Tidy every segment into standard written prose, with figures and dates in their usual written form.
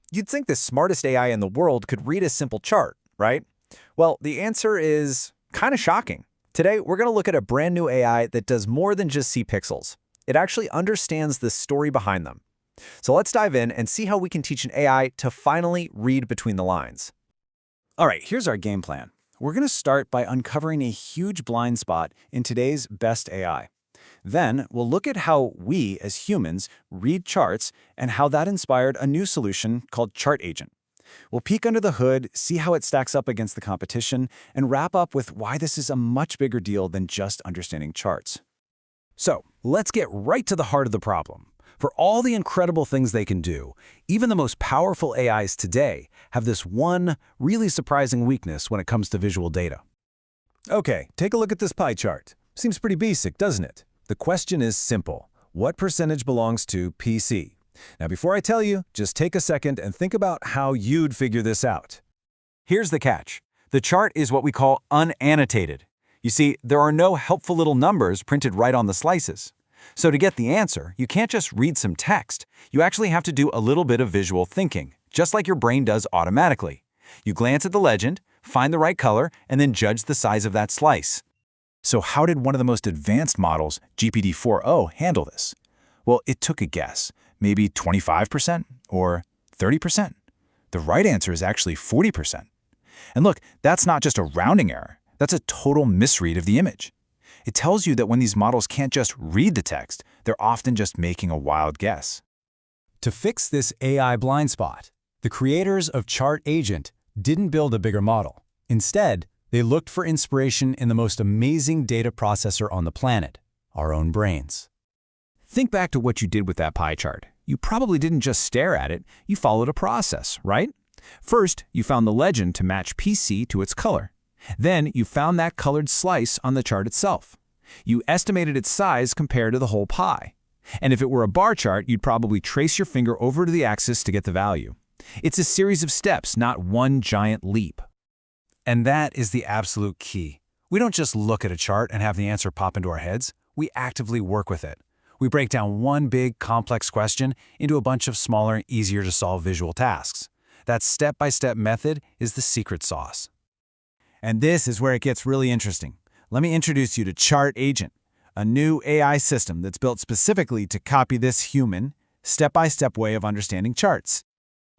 You'd think the smartest AI in the world could read a simple chart, right? Well, the answer is kind of shocking. Today, we're going to look at a brand new AI that does more than just see pixels. It actually understands the story behind them. So let's dive in and see how we can teach an AI to finally read between the lines. All right, here's our game plan. We're going to start by uncovering a huge blind spot in today's best AI. Then we'll look at how we, as humans, read charts and how that inspired a new solution called ChartAgent. We'll peek under the hood, see how it stacks up against the competition, and wrap up with why this is a much bigger deal than just understanding charts. So, let's get right to the heart of the problem. For all the incredible things they can do, even the most powerful AIs today have this one really surprising weakness when it comes to visual data. Okay, take a look at this pie chart. Seems pretty basic, doesn't it? The question is simple. What percentage belongs to PC? Now, before I tell you, just take a second and think about how you'd figure this out. Here's the catch. The chart is what we call unannotated. You see, there are no helpful little numbers printed right on the slices. So to get the answer, you can't just read some text. You actually have to do a little bit of visual thinking, just like your brain does automatically. You glance at the legend, find the right color, and then judge the size of that slice. So how did one of the most advanced models, GPT-4o, handle this? Well, it took a guess, maybe 25% or 30%. The right answer is actually 40%. And look, that's not just a rounding error. That's a total misread of the image. It tells you that when these models can't just read the text, they're often just making a wild guess. To fix this AI blind spot, the creators of ChartAgent didn't build a bigger model. Instead, they looked for inspiration in the most amazing data processor on the planet, our own brains. Think back to what you did with that pie chart. You probably didn't just stare at it, you followed a process, right? First, you found the legend to match PC to its color. Then, you found that colored slice on the chart itself. You estimated its size compared to the whole pie. And if it were a bar chart, you'd probably trace your finger over to the axis to get the value. It's a series of steps, not one giant leap. And that is the absolute key. We don't just look at a chart and have the answer pop into our heads. We actively work with it. We break down one big, complex question into a bunch of smaller, easier-to-solve visual tasks. That step-by-step method is the secret sauce. And this is where it gets really interesting. Let me introduce you to ChartAgent, a new AI system that's built specifically to copy this human, step-by-step way of understanding charts.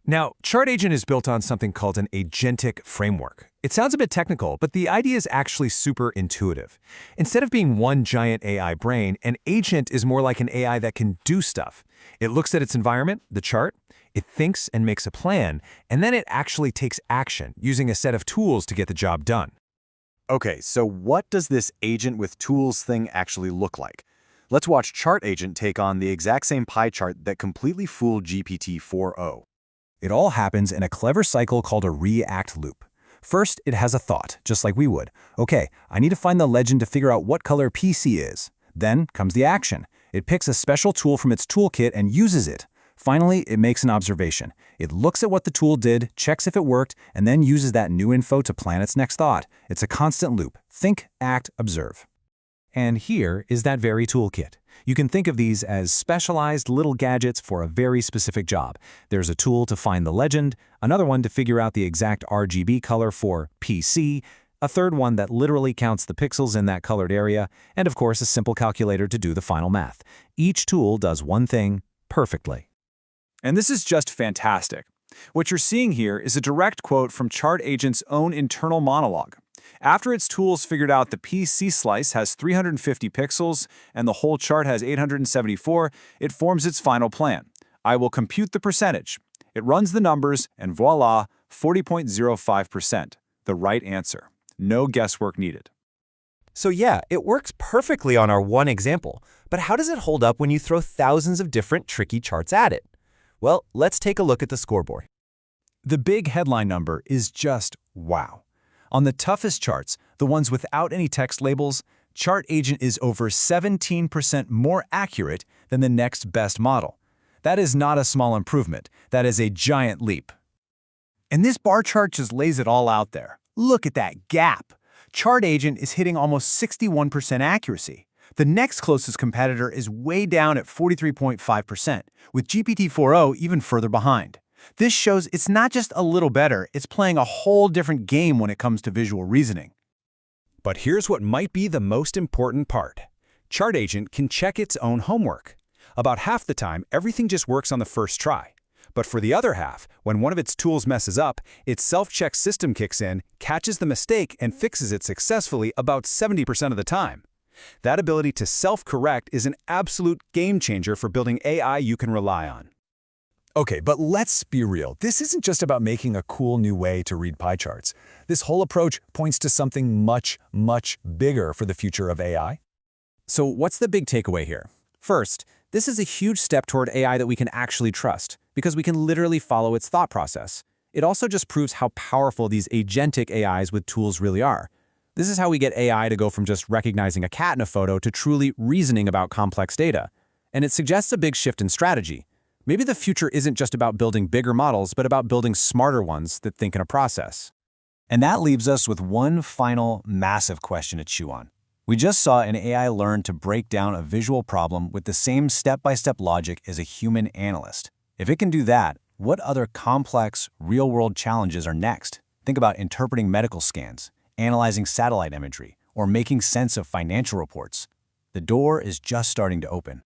Now, ChartAgent is built on something called an agentic framework. It sounds a bit technical, but the idea is actually super intuitive. Instead of being one giant AI brain, an agent is more like an AI that can do stuff. It looks at its environment, the chart, it thinks and makes a plan, and then it actually takes action, using a set of tools to get the job done. Okay, so what does this agent with tools thing actually look like? Let's watch ChartAgent take on the exact same pie chart that completely fooled GPT-4o. It all happens in a clever cycle called a react loop. First, it has a thought, just like we would. Okay, I need to find the legend to figure out what color PC is. Then comes the action. It picks a special tool from its toolkit and uses it. Finally, it makes an observation. It looks at what the tool did, checks if it worked, and then uses that new info to plan its next thought. It's a constant loop. Think, act, observe. And here is that very toolkit. You can think of these as specialized little gadgets for a very specific job. There's a tool to find the legend, another one to figure out the exact RGB color for PC, a third one that literally counts the pixels in that colored area, and of course a simple calculator to do the final math. Each tool does one thing perfectly. And this is just fantastic. What you're seeing here is a direct quote from ChartAgent's own internal monologue. After its tools figured out the PC slice has 350 pixels and the whole chart has 874, it forms its final plan. I will compute the percentage. It runs the numbers, and voila, 40.05%. The right answer. No guesswork needed. So yeah, it works perfectly on our one example, but how does it hold up when you throw thousands of different tricky charts at it? Well, let's take a look at the scoreboard. The big headline number is just wow. On the toughest charts, the ones without any text labels, ChartAgent is over 17% more accurate than the next best model. That is not a small improvement. That is a giant leap. And this bar chart just lays it all out there. Look at that gap. ChartAgent is hitting almost 61% accuracy. The next closest competitor is way down at 43.5%, with GPT-4o even further behind. This shows it's not just a little better, it's playing a whole different game when it comes to visual reasoning. But here's what might be the most important part. ChartAgent can check its own homework. About half the time, everything just works on the first try. But for the other half, when one of its tools messes up, its self-check system kicks in, catches the mistake, and fixes it successfully about 70% of the time. That ability to self-correct is an absolute game changer for building AI you can rely on. Okay, but let's be real. This isn't just about making a cool new way to read pie charts. This whole approach points to something much, much bigger for the future of AI. So what's the big takeaway here? First, this is a huge step toward AI that we can actually trust, because we can literally follow its thought process. It also just proves how powerful these agentic AIs with tools really are. This is how we get AI to go from just recognizing a cat in a photo to truly reasoning about complex data. And it suggests a big shift in strategy. Maybe the future isn't just about building bigger models, but about building smarter ones that think in a process. And that leaves us with one final massive question to chew on. We just saw an AI learn to break down a visual problem with the same step-by-step logic as a human analyst. If it can do that, what other complex, real-world challenges are next? Think about interpreting medical scans, analyzing satellite imagery, or making sense of financial reports. The door is just starting to open.